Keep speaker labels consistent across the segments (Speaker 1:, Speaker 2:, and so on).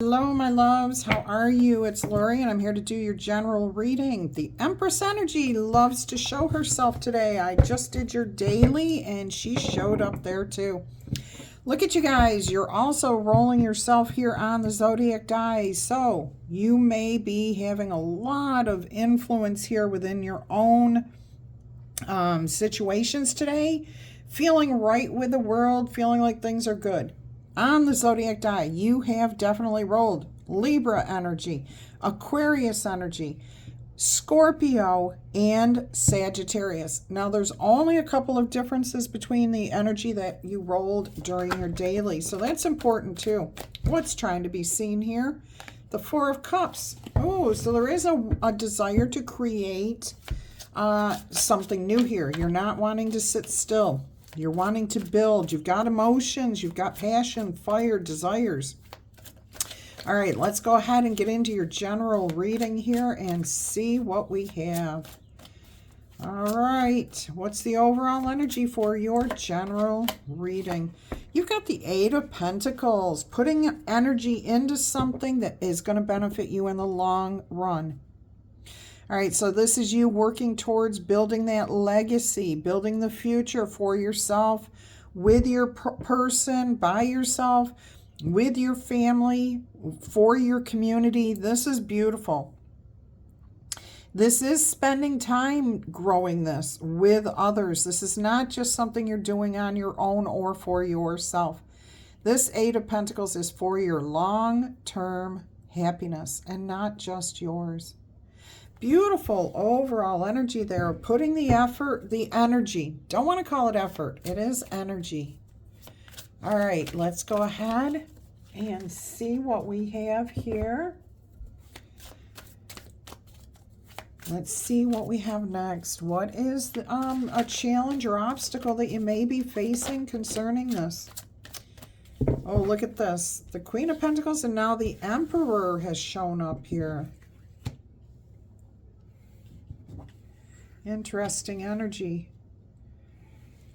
Speaker 1: Hello, my loves. How are you? It's Laurie, and I'm here to do your general reading. The Empress energy loves to show herself today. I just did your daily, and she showed up there too. Look at you guys. You're also rolling yourself here on the Zodiac die. So you may be having a lot of influence here within your own situations today. Feeling right with the world, feeling like things are good. On the Zodiac die, you have definitely rolled Libra energy, Aquarius energy, Scorpio, and Sagittarius. Now, there's only a couple of differences between the energy that you rolled during your daily, so that's important too. What's trying to be seen here? The Four of Cups. Oh, so there is a desire to create something new here. You're not wanting to sit still. You're wanting to build. You've got emotions. You've got passion, fire, desires. All right, let's go ahead and get into your general reading here and see what we have. All right, what's the overall energy for your general reading? You've got the Eight of Pentacles, putting energy into something that is going to benefit you in the long run. All right, so this is you working towards building that legacy, building the future for yourself, with your person, by yourself, with your family, for your community. This is beautiful. This is spending time growing this with others. This is not just something you're doing on your own or for yourself. This Eight of Pentacles is for your long-term happiness and not just yours. Beautiful overall energy there. Putting the effort, the energy. Don't want to call it effort. It is energy. All right, let's go ahead and see what we have here. Let's see what we have next. What is a challenge or obstacle that you may be facing concerning this? Oh, look at this. The Queen of Pentacles and now the Emperor has shown up here. Interesting energy.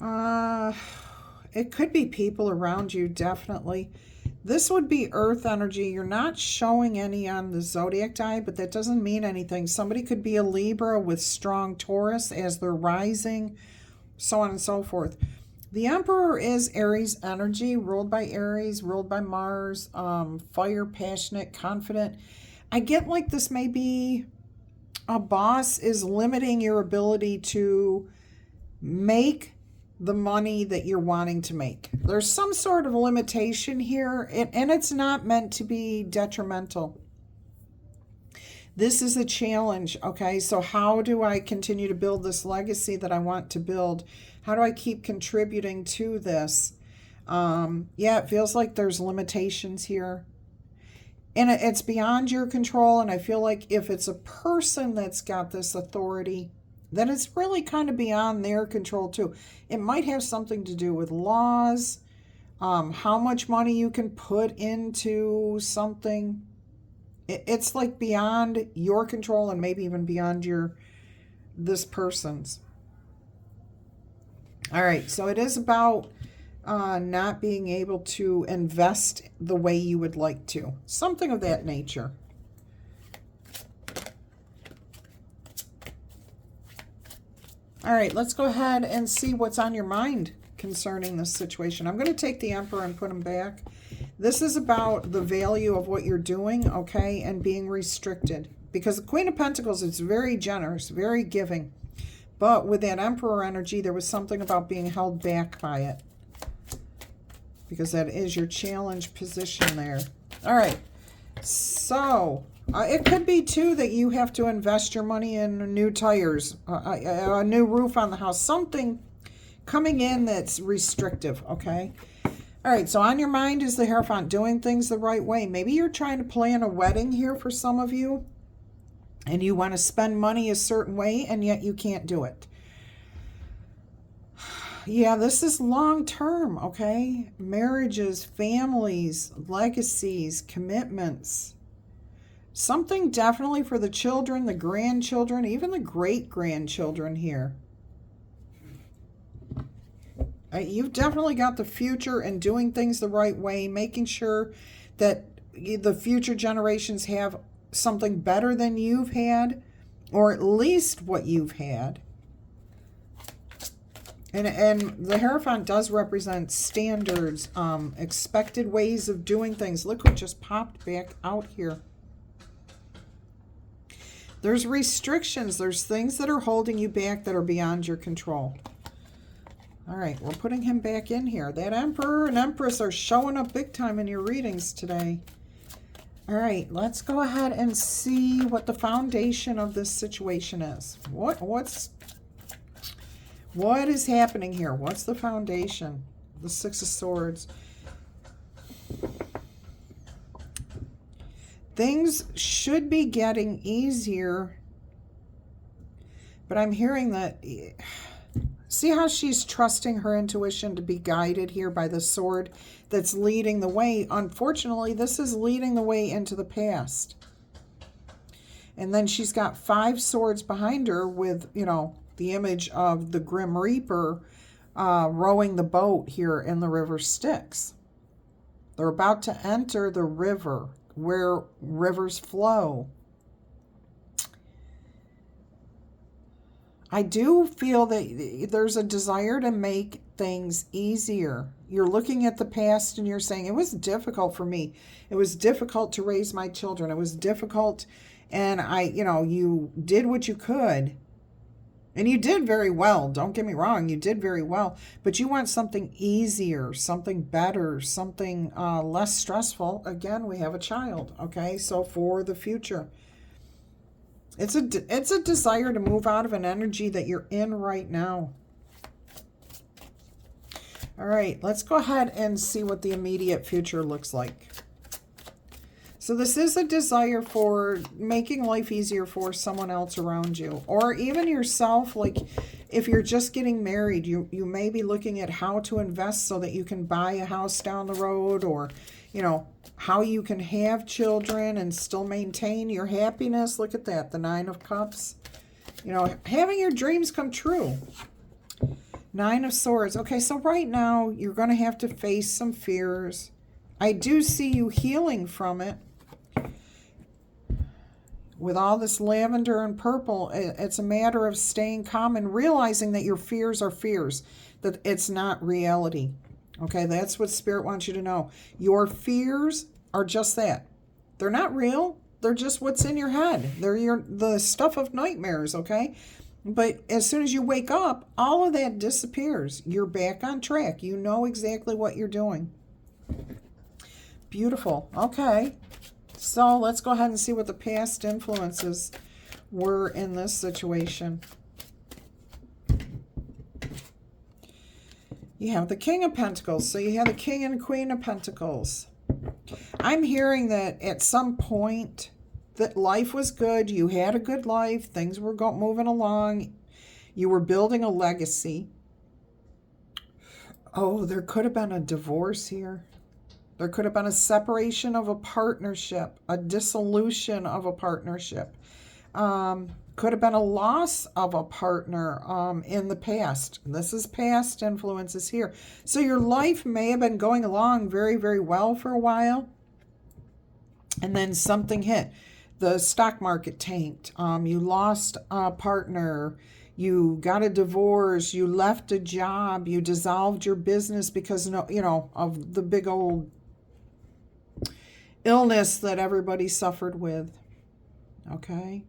Speaker 1: It could be people around you, definitely. This would be earth energy. You're not showing any on the Zodiac die, but that doesn't mean anything. Somebody could be a Libra with strong Taurus as they're rising, so on and so forth. The Emperor is Aries energy, ruled by Aries, ruled by Mars, fire, passionate, confident. I get like this may be a boss is limiting your ability to make the money that you're wanting to make. There's some sort of limitation here, and it's not meant to be detrimental. This is a challenge, okay? So how do I continue to build this legacy that I want to build? How do I keep contributing to this? Yeah, it feels like there's limitations here. And it's beyond your control, and I feel like if it's a person that's got this authority, then it's really kind of beyond their control too. It might have something to do with laws, how much money you can put into something. It's like beyond your control and maybe even beyond this person's. All right, so it is about not being able to invest the way you would like to. Something of that nature. All right, let's go ahead and see what's on your mind concerning this situation. I'm going to take the Emperor and put him back. This is about the value of what you're doing, okay, and being restricted. Because the Queen of Pentacles is very generous, very giving. But with that Emperor energy, there was something about being held back by it. Because that is your challenge position there. All right, so it could be too that you have to invest your money in new tires, a new roof on the house, something coming in that's restrictive, okay? All right, so on your mind is the Hierophant, doing things the right way. Maybe you're trying to plan a wedding here for some of you, and you want to spend money a certain way, and yet you can't do it. Yeah, this is long term, okay? Marriages, families, legacies, commitments. Something definitely for the children, the grandchildren, even the great-grandchildren here. You've definitely got the future and doing things the right way, making sure that the future generations have something better than you've had, or at least what you've had. And the Hierophant does represent standards, expected ways of doing things. Look what just popped back out here. There's restrictions. There's things that are holding you back that are beyond your control. All right, we're putting him back in here. That Emperor and Empress are showing up big time in your readings today. All right, let's go ahead and see what the foundation of this situation is. What is happening here? What's the foundation? The Six of Swords. Things should be getting easier, but I'm hearing that... See how she's trusting her intuition to be guided here by the sword that's leading the way? Unfortunately, this is leading the way into the past. And then she's got 5 swords behind her with, you know, the image of the Grim Reaper rowing the boat here in the river Styx. They're about to enter the river where rivers flow. I do feel that there's a desire to make things easier. You're looking at the past and you're saying, it was difficult for me. It was difficult to raise my children. It was difficult. And you did what you could. And you did very well. Don't get me wrong. You did very well. But you want something easier, something better, something less stressful. Again, we have a child. Okay, so for the future. It's a desire to move out of an energy that you're in right now. All right, let's go ahead and see what the immediate future looks like. So this is a desire for making life easier for someone else around you, or even yourself. Like if you're just getting married, you may be looking at how to invest so that you can buy a house down the road, or, you know, how you can have children and still maintain your happiness. Look at that, the 9 of Cups. You know, having your dreams come true. 9 of Swords. Okay, so right now you're going to have to face some fears. I do see you healing from it. With all this lavender and purple, it's a matter of staying calm and realizing that your fears are fears, that it's not reality. Okay, that's what Spirit wants you to know. Your fears are just that. They're not real. They're just what's in your head. They're the stuff of nightmares, okay? But as soon as you wake up, all of that disappears. You're back on track. You know exactly what you're doing. Beautiful. Okay. So let's go ahead and see what the past influences were in this situation. You have the King of Pentacles. So you have the King and Queen of Pentacles. I'm hearing that at some point that life was good. You had a good life. Things were moving along. You were building a legacy. Oh, there could have been a divorce here. There could have been a separation of a partnership, a dissolution of a partnership. Could have been a loss of a partner in the past. This is past influences here. So your life may have been going along very, very well for a while. And then something hit. The stock market tanked. You lost a partner. You got a divorce. You left a job. You dissolved your business because, of the big old illness that everybody suffered with. Okay?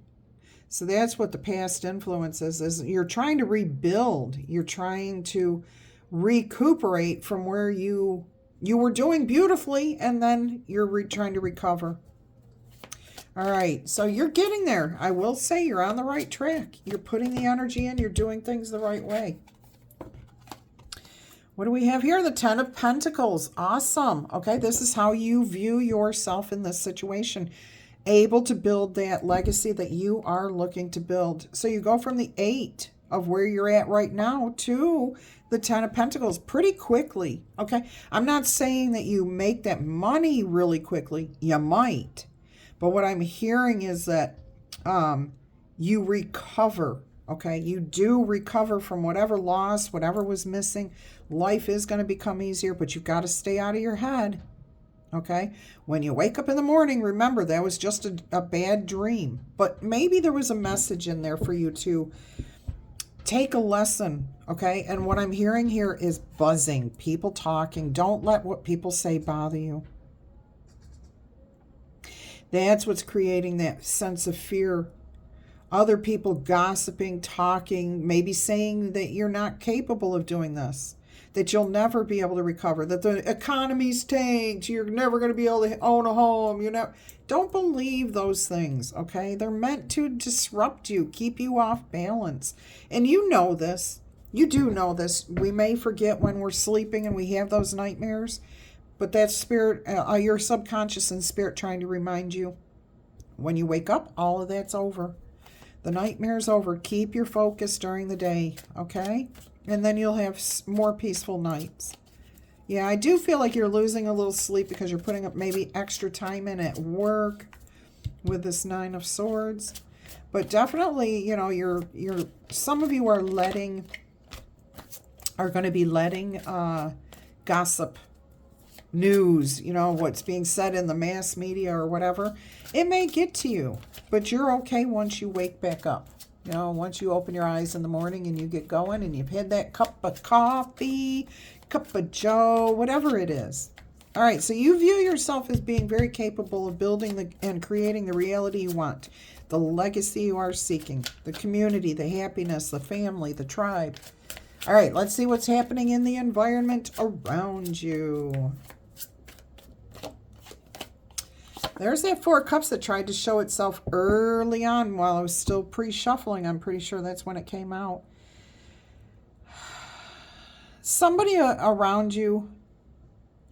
Speaker 1: So that's what the past influence is you're trying to rebuild. You're trying to recuperate from where you were doing beautifully, and then you're trying to recover. All right, so you're getting there. I will say you're on the right track. You're putting the energy in. You're doing things the right way. What do we have here? The 10 of Pentacles. Awesome. Okay, this is how you view yourself in this situation. Able to build that legacy that you are looking to build. So you go from the 8 of where you're at right now to the 10 of Pentacles pretty quickly. Okay, I'm not saying that you make that money really quickly. You might. But what I'm hearing is that you recover. Okay, you do recover from whatever loss, whatever was missing. Life is going to become easier, but you've got to stay out of your head. Okay? When you wake up in the morning, remember that was just a bad dream. But maybe there was a message in there for you to take a lesson, okay? And what I'm hearing here is buzzing, people talking. Don't let what people say bother you. That's what's creating that sense of fear. Other people gossiping, talking, maybe saying that you're not capable of doing this, that you'll never be able to recover, that the economy's tanked, you're never going to be able to own a home, Don't believe those things, okay? They're meant to disrupt you, keep you off balance. And you know this. You do know this. We may forget when we're sleeping and we have those nightmares, but that's spirit, your subconscious and spirit trying to remind you. When you wake up, all of that's over. The nightmare's over. Keep your focus during the day, okay? And then you'll have more peaceful nights. Yeah, I do feel like you're losing a little sleep because you're putting up maybe extra time in at work with this Nine of Swords. But definitely, you're some of you are going to be letting gossip, news, what's being said in the mass media or whatever. It may get to you, but you're okay once you wake back up. Once you open your eyes in the morning and you get going and you've had that cup of coffee, cup of joe, whatever it is. All right, so you view yourself as being very capable of building and creating the reality you want, the legacy you are seeking, the community, the happiness, the family, the tribe. All right, let's see what's happening in the environment around you. There's that Four of Cups that tried to show itself early on while I was still pre-shuffling. I'm pretty sure that's when it came out. Somebody around you,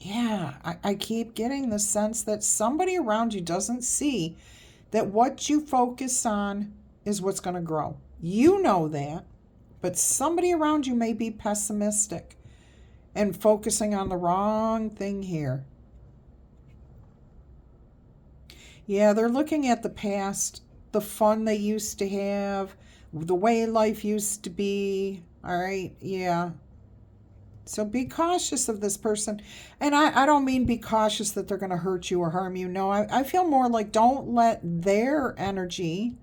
Speaker 1: I keep getting the sense that somebody around you doesn't see that what you focus on is what's going to grow. You know that, but somebody around you may be pessimistic and focusing on the wrong thing here. Yeah, they're looking at the past, the fun they used to have, the way life used to be. All right, yeah. So be cautious of this person. And I don't mean be cautious that they're going to hurt you or harm you. No, I feel more like don't let their energy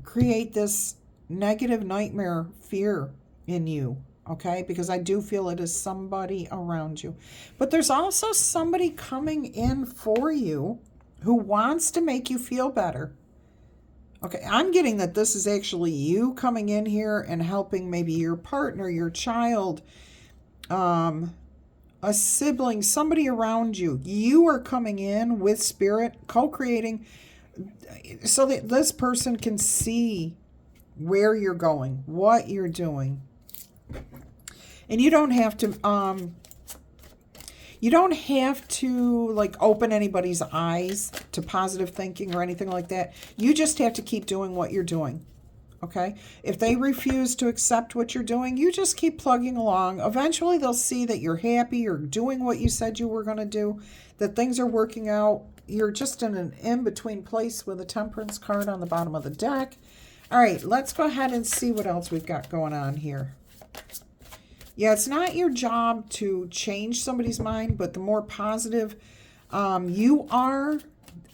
Speaker 1: create this negative nightmare fear in you. Okay, because I do feel it is somebody around you. But there's also somebody coming in for you who wants to make you feel better. Okay, I'm getting that this is actually you coming in here and helping maybe your partner, your child, a sibling, somebody around you. You are coming in with spirit, co-creating, so that this person can see where you're going, what you're doing. And you don't have to like open anybody's eyes to positive thinking or anything like that. You just have to keep doing what you're doing. Okay? If they refuse to accept what you're doing, you just keep plugging along. Eventually they'll see that you're happy, you're doing what you said you were going to do, that things are working out. You're just in an in-between place with a Temperance card on the bottom of the deck. All right, let's go ahead and see what else we've got going on here. Yeah, it's not your job to change somebody's mind, but the more positive you are,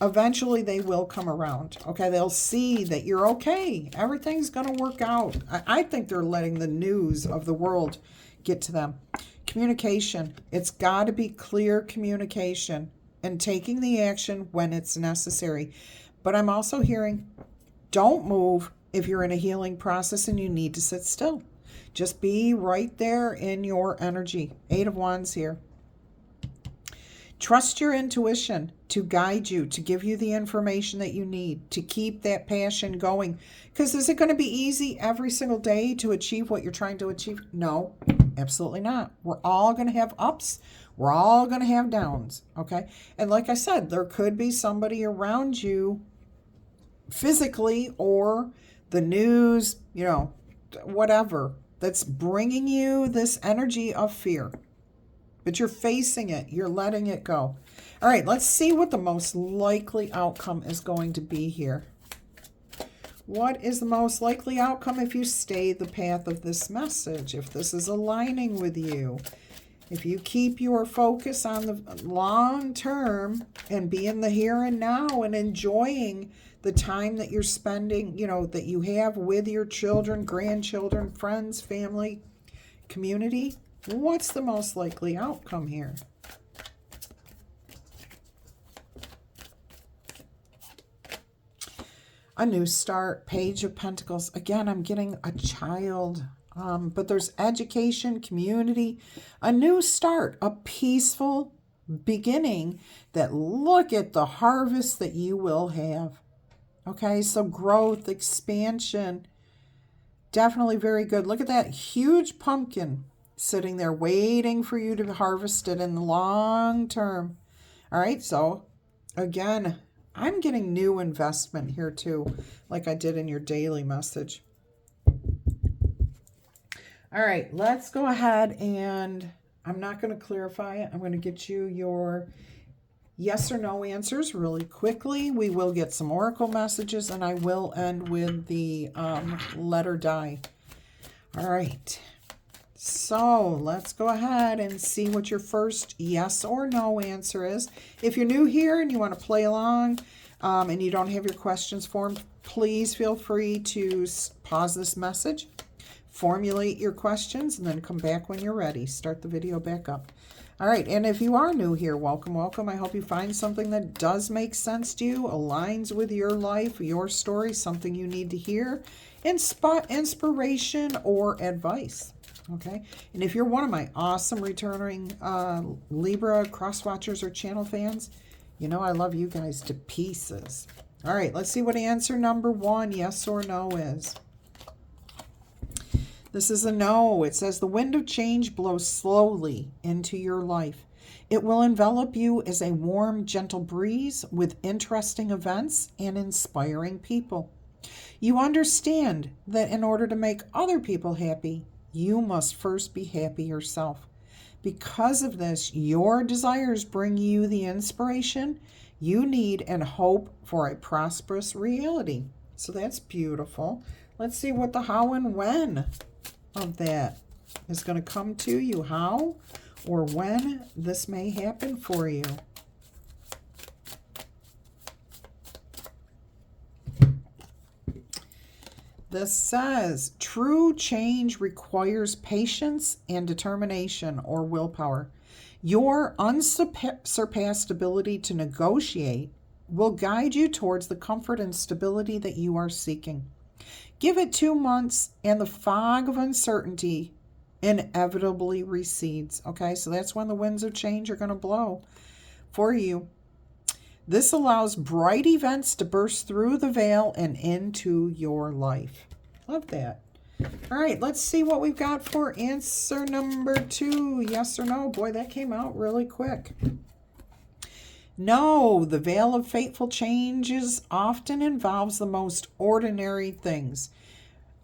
Speaker 1: eventually they will come around. Okay, they'll see that you're okay. Everything's going to work out. I think they're letting the news of the world get to them. Communication. It's got to be clear communication and taking the action when it's necessary. But I'm also hearing, don't move if you're in a healing process and you need to sit still. Just be right there in your energy. 8 of Wands here. Trust your intuition to guide you, to give you the information that you need, to keep that passion going. Because is it going to be easy every single day to achieve what you're trying to achieve? No, absolutely not. We're all going to have ups. We're all going to have downs. Okay? And like I said, there could be somebody around you physically or the news, whatever, that's bringing you this energy of fear. But you're facing it. You're letting it go. All right, let's see what the most likely outcome is going to be here. What is the most likely outcome if you stay the path of this message? If this is aligning with you? If you keep your focus on the long term and be in the here and now and enjoying the time that you're spending, that you have with your children, grandchildren, friends, family, community, what's the most likely outcome here? A new start, Page of Pentacles. Again, I'm getting a child. But there's education, community, a new start, a peaceful beginning that look at the harvest that you will have. Okay, so growth, expansion, definitely very good. Look at that huge pumpkin sitting there waiting for you to harvest it in the long term. All right, so again, I'm getting new investment here too, like I did in your daily message. All right, let's go ahead and I'm not going to clarify it. I'm going to get you your yes or no answers really quickly. We will get some oracle messages and I will end with the letter die. All right, so let's go ahead and see what your first yes or no answer is. If you're new here and you want to play along and you don't have your questions formed, please feel free to pause this message. Formulate your questions and then come back when you're ready. Start the video back up. All right, and if you are new here, welcome, welcome. I hope you find something that does make sense to you, aligns with your life, your story, something you need to hear, inspiration or advice. Okay, and if you're one of my awesome returning Libra cross watchers or channel fans, I love you guys to pieces. All right, let's see what answer number 1, yes or no, is. This is a no. It says the wind of change blows slowly into your life. It will envelop you as a warm, gentle breeze with interesting events and inspiring people. You understand that in order to make other people happy, you must first be happy yourself. Because of this, your desires bring you the inspiration you need and hope for a prosperous reality. So that's beautiful. Let's see what the how and when of that is going to come to you, how or when this may happen for you. This says true change requires patience and determination or willpower. Your unsurpassed ability to negotiate will guide you towards the comfort and stability that you are seeking. Give it 2 months and the fog of uncertainty inevitably recedes. Okay, so that's when the winds of change are going to blow for you. This allows bright events to burst through the veil and into your life. Love that. All right, let's see what we've got for answer number 2. Yes or no? Boy, that came out really quick. No, the veil of fateful changes often involves the most ordinary things.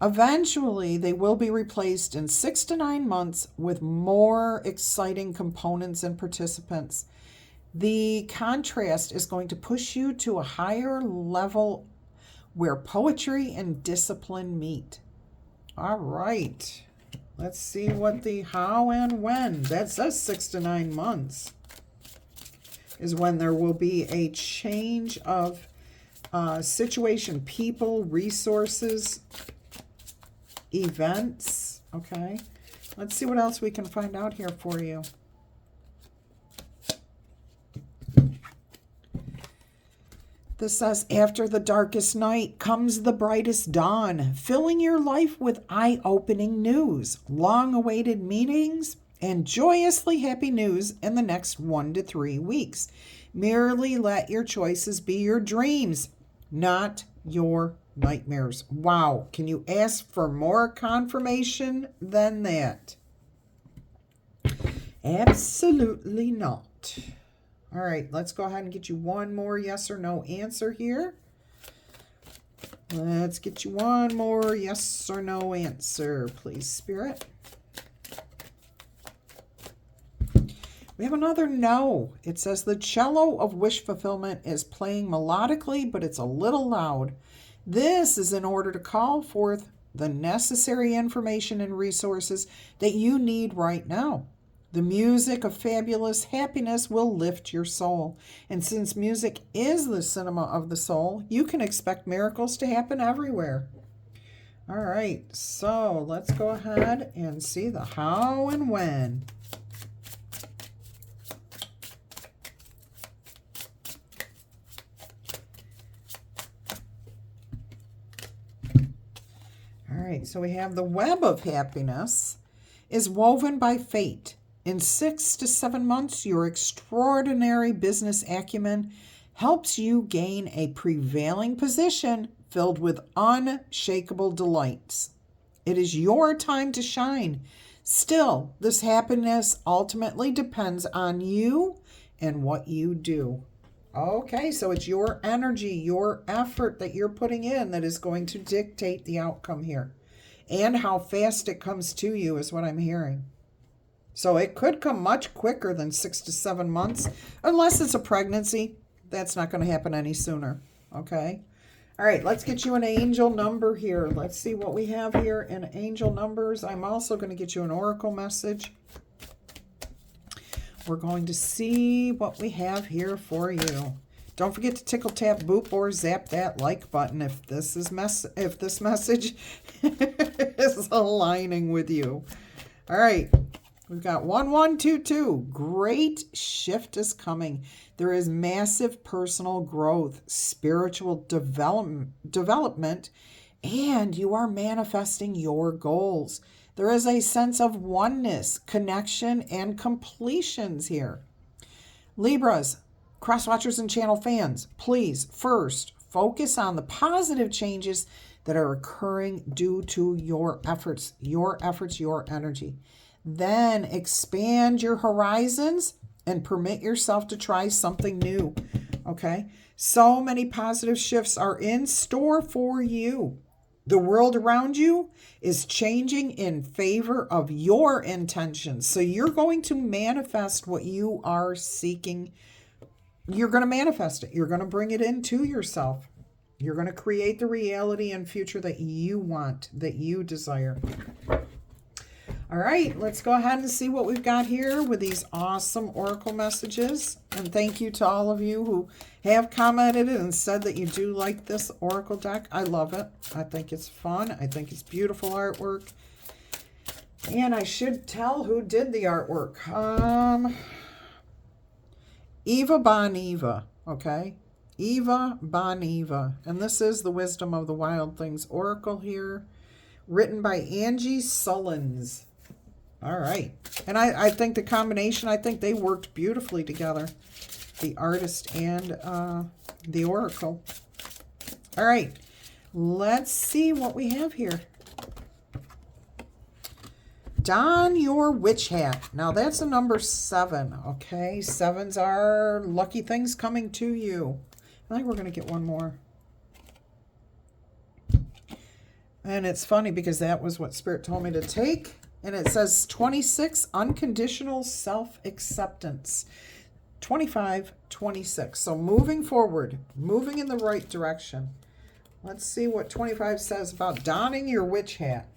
Speaker 1: Eventually, they will be replaced in 6 to 9 months with more exciting components and participants. The contrast is going to push you to a higher level where poetry and discipline meet. All right, let's see what the how and when. That says 6 to 9 months. Is when there will be a change of situation, people, resources, events. Okay, let's see what else we can find out here for you. This says, after the darkest night comes the brightest dawn, filling your life with eye-opening news, long-awaited meetings, and joyously happy news in the next 1 to 3 weeks. Merely let your choices be your dreams, not your nightmares. Wow, can you ask for more confirmation than that? Absolutely not. All right, let's go ahead and get you one more yes or no answer here. Let's get you one more yes or no answer, please, Spirit. We have another no. It says the cello of wish fulfillment is playing melodically, but it's a little loud. This is in order to call forth the necessary information and resources that you need right now. The music of fabulous happiness will lift your soul. And since music is the cinema of the soul, you can expect miracles to happen everywhere. All right, so let's go ahead and see the how and when. All right, so we have the web of happiness is woven by fate. In 6 to 7 months, your extraordinary business acumen helps you gain a prevailing position filled with unshakable delights. It is your time to shine. Still, this happiness ultimately depends on you and what you do. Okay, so it's your energy, your effort that you're putting in that is going to dictate the outcome here. And how fast it comes to you is what I'm hearing. So it could come much quicker than 6 to 7 months, unless it's a pregnancy. That's not going to happen any sooner. Okay? All right, let's get you an angel number here. Let's see what we have here in angel numbers. I'm also going to get you an oracle message. We're going to see what we have here for you. Don't forget to tickle, tap, boop, or zap that like button if this message is aligning with you. All right. We've got 1122. Great shift is coming. There is massive personal growth, spiritual development, and you are manifesting your goals. There is a sense of oneness, connection, and completions here. Libras, cross-watchers, and channel fans, please first focus on the positive changes that are occurring due to your efforts, your energy. Then expand your horizons and permit yourself to try something new. Okay? So many positive shifts are in store for you. The world around you is changing in favor of your intentions. So you're going to manifest what you are seeking. You're going to manifest it. You're going to bring it into yourself. You're going to create the reality and future that you want, that you desire. All right, let's go ahead and see what we've got here with these awesome oracle messages. And thank you to all of you who have commented and said that you do like this oracle deck. I love it. I think it's fun. I think it's beautiful artwork. And I should tell who did the artwork. Eva Boniva, okay? Eva Boniva. And this is the Wisdom of the Wild Things oracle here, written by Angie Sullins. All right. And I think the combination, I think they worked beautifully together, the artist and the oracle. All right. Let's see what we have here. Don your witch hat. Now that's a number 7, okay? 7s are lucky things coming to you. I think we're going to get one more. And it's funny because that was what Spirit told me to take. And it says 26, unconditional self-acceptance. 25, 26. So moving forward, moving in the right direction. Let's see what 25 says about donning your witch hat.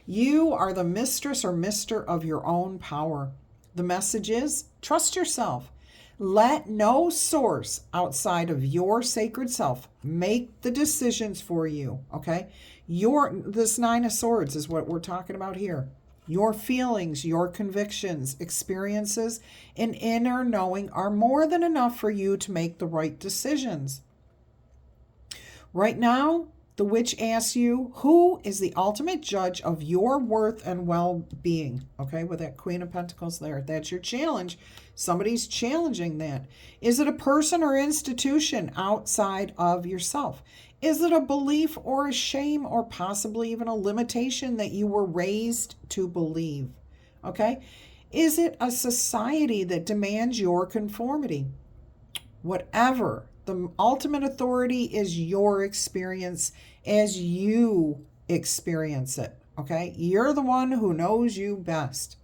Speaker 1: You are the mistress or mister of your own power. The message is, trust yourself. Let no source outside of your sacred self make the decisions for you, okay? This 9 of Swords is what we're talking about here. Your feelings, your convictions, experiences, and inner knowing are more than enough for you to make the right decisions. Right now, the witch asks you, who is the ultimate judge of your worth and well-being? Okay, with that Queen of Pentacles there. That's your challenge. Somebody's challenging that. Is it a person or institution outside of yourself? Is it a belief or a shame or possibly even a limitation that you were raised to believe? Okay? Is it a society that demands your conformity? Whatever. The ultimate authority is your experience as you experience it. Okay? You're the one who knows you best.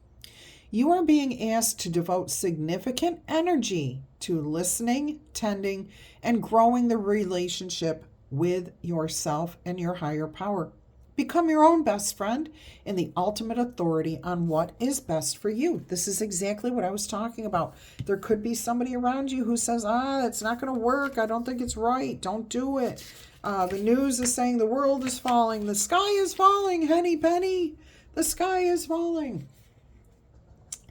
Speaker 1: You are being asked to devote significant energy to listening, tending, and growing the relationship with yourself and your higher power. Become your own best friend and the ultimate authority on what is best for you. This is exactly what I was talking about. There could be somebody around you who says, it's not going to work. I don't think it's right. Don't do it. The news is saying the world is falling. The sky is falling, Henny Penny. The sky is falling.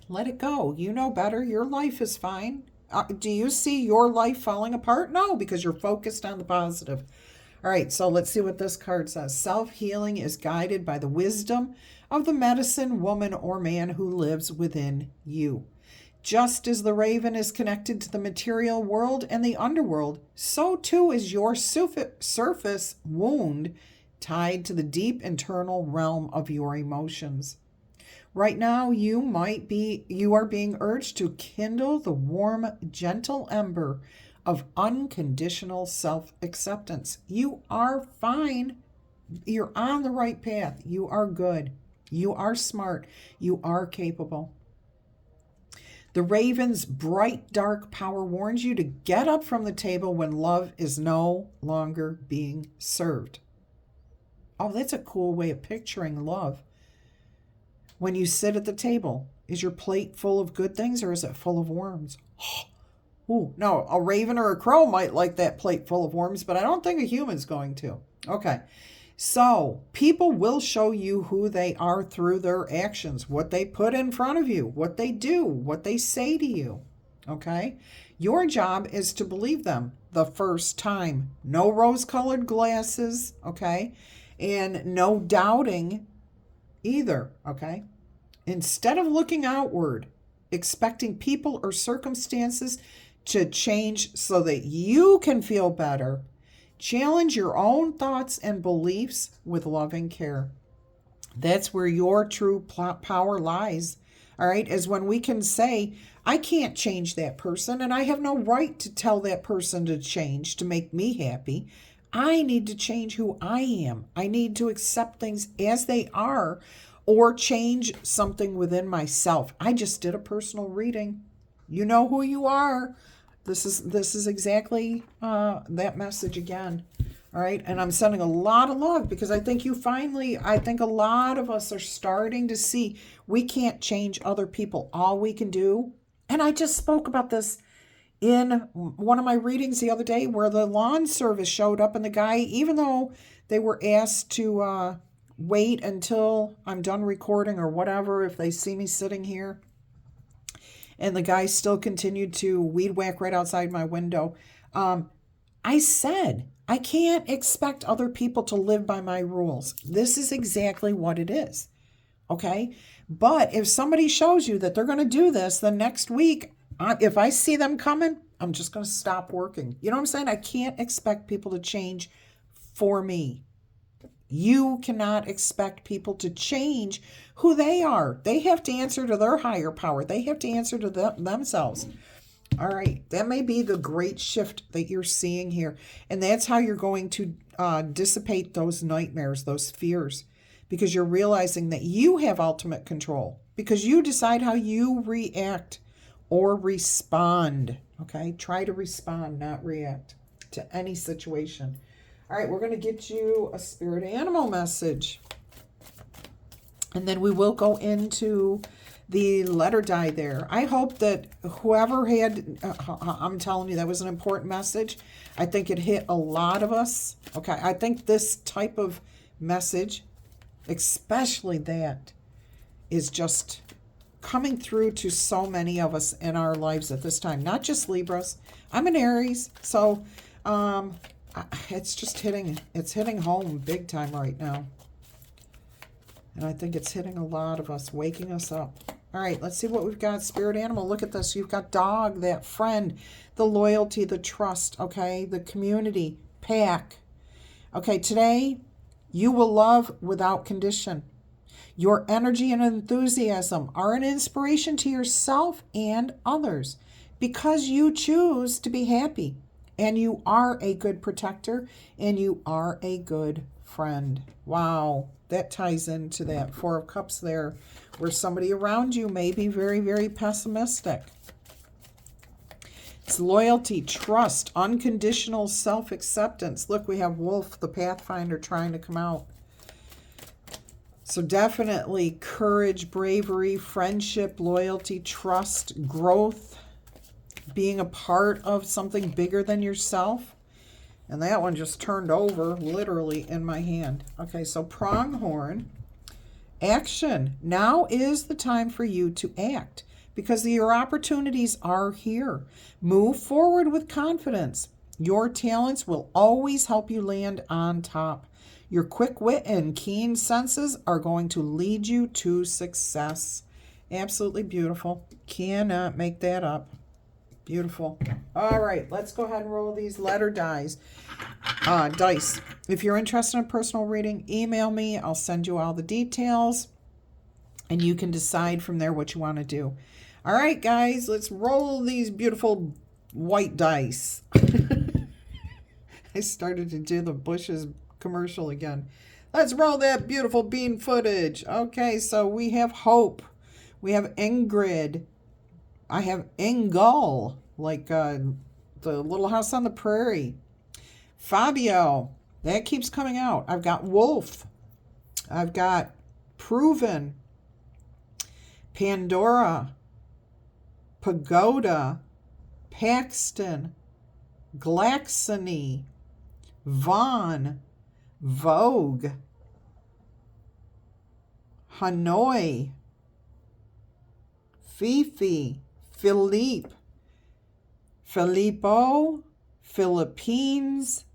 Speaker 1: Let it go. You know better. Your life is fine. Do you see your life falling apart? No, because you're focused on the positive. All right, so let's see what this card says. Self-healing is guided by the wisdom of the medicine woman or man who lives within you. Just as the raven is connected to the material world and the underworld, so too is your surface wound tied to the deep internal realm of your emotions. Right now, you are being urged to kindle the warm, gentle ember of unconditional self-acceptance. You are fine. You're on the right path. You are good. You are smart. You are capable. The raven's bright, dark power warns you to get up from the table when love is no longer being served. Oh, that's a cool way of picturing love. When you sit at the table, is your plate full of good things or is it full of worms? Ooh, no, a raven or a crow might like that plate full of worms, but I don't think a human's going to. Okay, so people will show you who they are through their actions, what they put in front of you, what they do, what they say to you. Okay, your job is to believe them the first time. No rose-colored glasses, okay, and no doubting either, okay? Instead of looking outward, expecting people or circumstances to change so that you can feel better, challenge your own thoughts and beliefs with loving care. That's where your true power lies, all right, is when we can say, I can't change that person and I have no right to tell that person to change to make me happy. I need to change who I am. I need to accept things as they are or change something within myself. I just did a personal reading. You know who you are. This is exactly that message again. All right. And I'm sending a lot of love because I think I think a lot of us are starting to see we can't change other people. All we can do. And I just spoke about this in one of my readings the other day where the lawn service showed up and the guy, even though they were asked to wait until I'm done recording or whatever, if they see me sitting here, and the guy still continued to weed whack right outside my window. I said, I can't expect other people to live by my rules. This is exactly what it is. Okay? But if somebody shows you that they're going to do this the next week, if I see them coming, I'm just going to stop working. You know what I'm saying? I can't expect people to change for me. You cannot expect people to change who they are. They have to answer to their higher power. They have to answer to themselves. All right. That may be the great shift that you're seeing here. And that's how you're going to dissipate those nightmares, those fears, because you're realizing that you have ultimate control because you decide how you react or respond. Okay. Try to respond, not react to any situation. All right, we're going to get you a spirit animal message. And then we will go into the letter die there. I hope that whoever had, I'm telling you, that was an important message. I think it hit a lot of us. Okay, I think this type of message, especially that, is just coming through to so many of us in our lives at this time. Not just Libras. I'm an Aries, so it's just hitting home big time right now. And I think it's hitting a lot of us, waking us up. All right, let's see what we've got. Spirit animal, look at this. You've got dog, that friend, the loyalty, the trust, okay, the community, pack. Okay, today you will love without condition. Your energy and enthusiasm are an inspiration to yourself and others because you choose to be happy. And you are a good protector, and you are a good friend. Wow, that ties into that Four of Cups there, where somebody around you may be very, very pessimistic. It's loyalty, trust, unconditional self-acceptance. Look, we have Wolf, the Pathfinder, trying to come out. So definitely courage, bravery, friendship, loyalty, trust, growth, being a part of something bigger than yourself. And that one just turned over literally in my hand. Okay, so pronghorn. Action. Now is the time for you to act because your opportunities are here. Move forward with confidence. Your talents will always help you land on top. Your quick wit and keen senses are going to lead you to success. Absolutely beautiful. Cannot make that up. Beautiful. All right, let's go ahead and roll these letter dice. If you're interested in a personal reading, email me. I'll send you all the details, and you can decide from there what you want to do. All right, guys, let's roll these beautiful white dice. I started to do the Bush's commercial again. Let's roll that beautiful bean footage. Okay, so we have Hope. We have Ingrid. I have Engel, like the Little House on the Prairie. Fabio, that keeps coming out. I've got Wolf. I've got Proven. Pandora. Pagoda. Paxton. Glaxony. Vaughn. Vogue. Hanoi. Fifi. Philippe. Filippo. Philippines.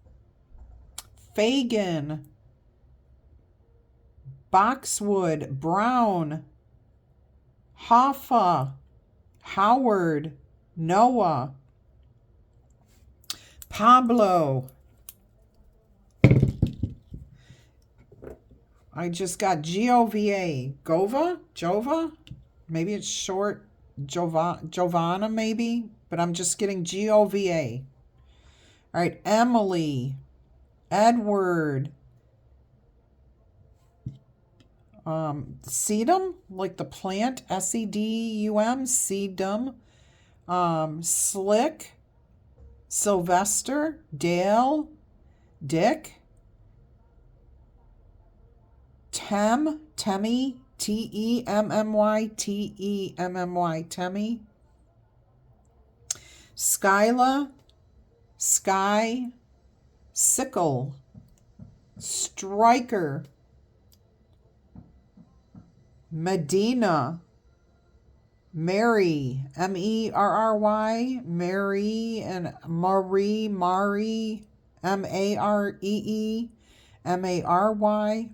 Speaker 1: Fagan. Boxwood. Brown. Hoffa. Howard. Noah. Pablo. I just got G-O-V-A. Jova? Maybe it's short. Giovanna, maybe. But I'm just getting G-O-V-A. All right, Emily. Edward. Sedum, like the plant. S-E-D-U-M. Sedum. Slick. Sylvester. Dale. Dick. Temmy, T-E-M-M-Y, T-E-M-M-Y, Temmy. Skyla, Sky, Sickle, Striker, Medina, Mary, M-E-R-R-Y, Mary, and Mari, M-A-R-E-E, M-A-R-Y.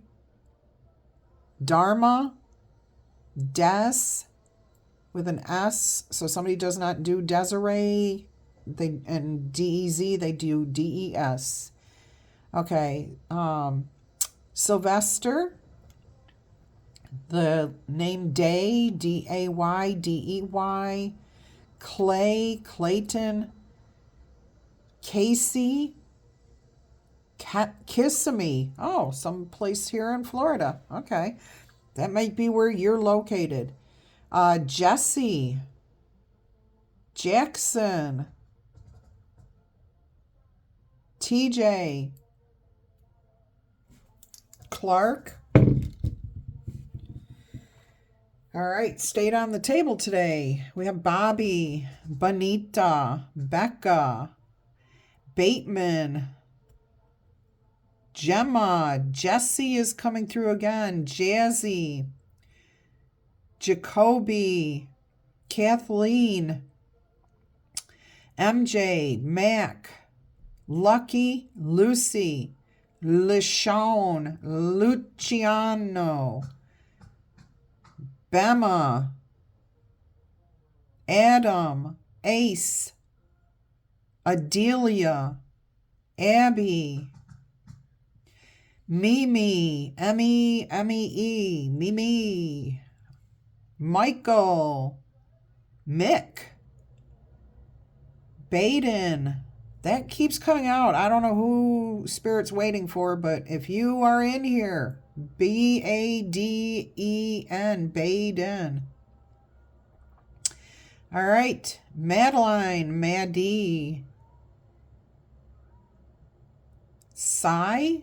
Speaker 1: Dharma, Des, with an S, so somebody does not do Desiree, and D-E-Z, they do D-E-S. Okay, Sylvester, the name Day, D-A-Y, D-E-Y, Clay, Clayton, Casey, Kissimmee. Oh, someplace here in Florida. Okay. That might be where you're located. Jesse. Jackson. TJ. Clark. All right, stayed on the table today. We have Bobby, Bonita, Becca, Bateman, Gemma, Jessie is coming through again, Jazzy, Jacoby, Kathleen, MJ, Mac, Lucky, Lucy, LaShawn, Luciano, Bema, Adam, Ace, Adelia, Abby, Mimi, M-E-M-E-E, Mimi, Michael, Mick, Baden. That keeps coming out. I don't know who Spirit's waiting for, but if you are in here, B-A-D-E-N, Baden. All right, Madeline, Maddie, Cy,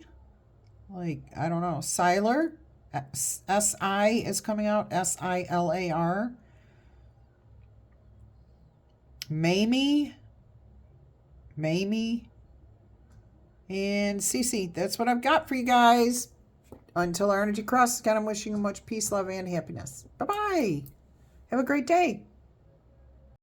Speaker 1: like, I don't know, Siler, S-I is coming out. S-I-L-A-R. Mamie, and Cece. That's what I've got for you guys. Until our energy crosses again, I'm wishing you much peace, love, and happiness. Bye-bye. Have a great day.